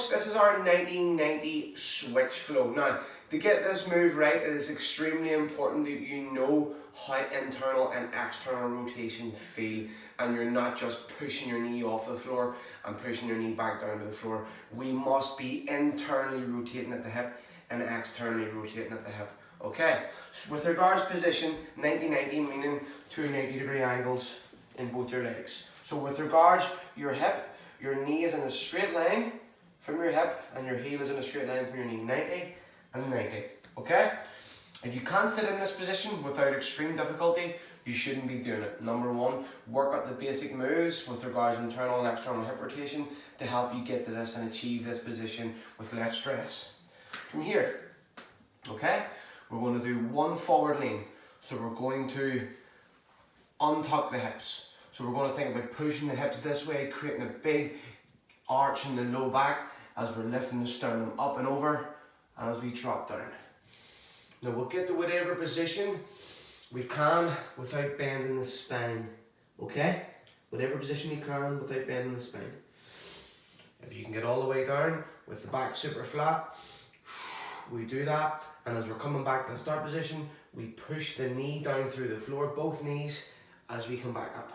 folks, this is our 90-90 switch flow. Now, to get this move right, it is extremely important that you know how internal and external rotation feel, and you're not just pushing your knee off the floor and pushing your knee back down to the floor. We must be internally rotating at the hip and externally rotating at the hip. Okay, so with regards to position, 90-90 meaning two 90-degree angles in both your legs. So with regards your hip, your knee is in a straight line from your hip and your heel is in a straight line from your knee, 90 and 90, okay? If you can't sit in this position without extreme difficulty, you shouldn't be doing it. Number one, work out the basic moves with regards to internal and external hip rotation to help you get to this and achieve this position with less stress. From here, okay, we're going to do one forward lean. So we're going to untuck the hips. So we're going to think about pushing the hips this way, creating a big arch in the low back as we're lifting the sternum up and over and as we drop down. Now we'll get to whatever position we can without bending the spine, okay? Whatever position you can without bending the spine. If you can get all the way down with the back super flat, we do that, and as we're coming back to the start position, we push the knee down through the floor, both knees, as we come back up.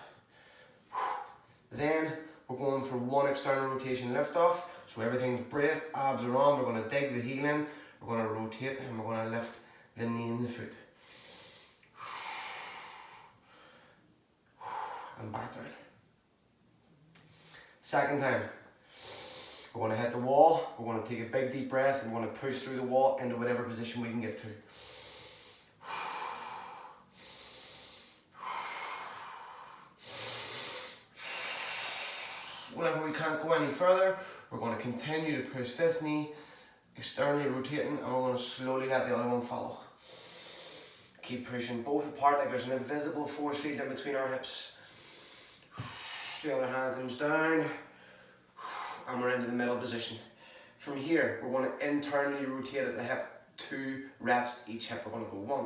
Then we're going for one external rotation lift off, so everything's braced, abs are on, we're going to dig the heel in, we're going to rotate, and we're going to lift the knee and the foot. And back down. Second time. We're going to hit the wall, we're going to take a big deep breath, and we're going to push through the wall into whatever position we can get to. Whenever we can't go any further, we're going to continue to push this knee, externally rotating, and we're going to slowly let the other one follow. Keep pushing both apart like there's an invisible force field in between our hips. The other hand comes down, and we're into the middle position. From here, we're going to internally rotate at the hip, 2 reps each hip. We're going to go 1.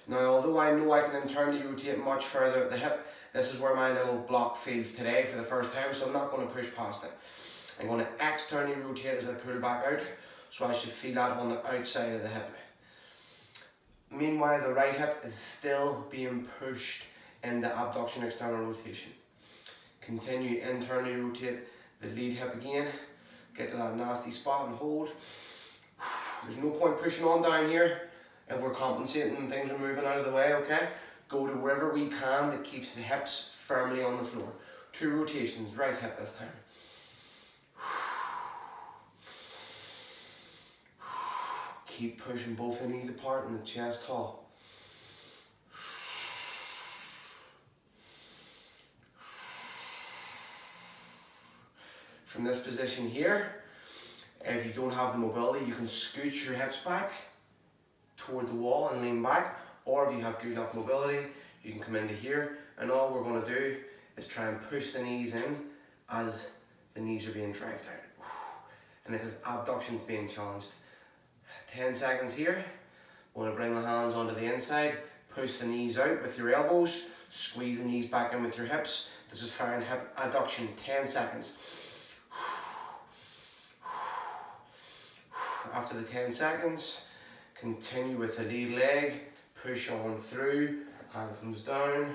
Now, although I know I can internally rotate much further at the hip, this is where my little block feels today for the first time, so I'm not going to push past it. I'm going to externally rotate as I pull back out, so I should feel that on the outside of the hip. Meanwhile, the right hip is still being pushed in the abduction external rotation. Continue internally rotate the lead hip again, get to that nasty spot and hold. There's no point pushing on down here if we're compensating and things are moving out of the way, okay? Go to wherever we can that keeps the hips firmly on the floor. 2 rotations, right hip this time. Keep pushing both the knees apart and the chest tall. From this position here, if you don't have the mobility, you can scooch your hips back toward the wall and lean back, or if you have good enough mobility, you can come into here, and all we're going to do is try and push the knees in as the knees are being driven out. And this is abductions being challenged. 10 seconds here. We're going to bring the hands onto the inside, push the knees out with your elbows, squeeze the knees back in with your hips. This is fire and hip adduction, 10 seconds. After the 10 seconds, continue with the lead leg, push on through, hand comes down,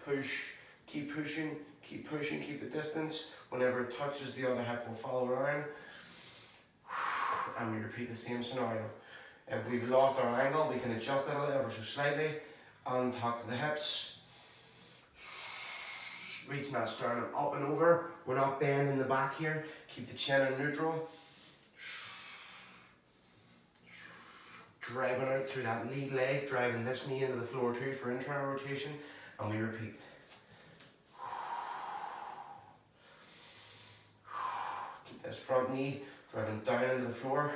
push, keep pushing, keep the distance. Whenever it touches the other hip, we'll follow around. And we repeat the same scenario. If we've lost our angle, we can adjust it ever so slightly, untuck the hips, reaching that sternum up and over. We're not bending the back here, keep the chin in neutral. Driving out through that lead leg, driving this knee into the floor too for internal rotation, and we repeat. Keep this front knee driving down into the floor.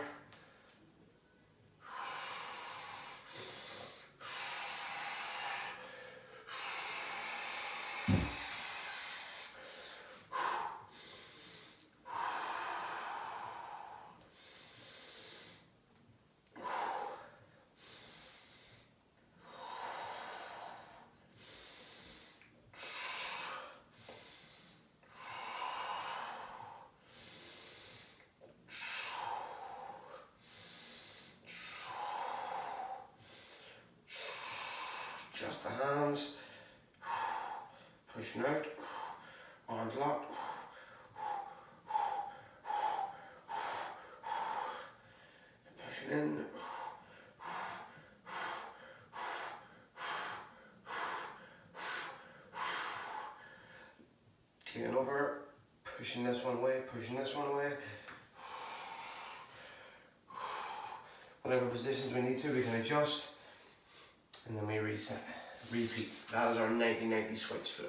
Just the hands. Pushing out. Arms locked. Pushing in. Taking over. Pushing this one away. Pushing this one away. Whatever positions we need to, we can adjust. And then we reset. Repeat. That is our 90-90 switch flow.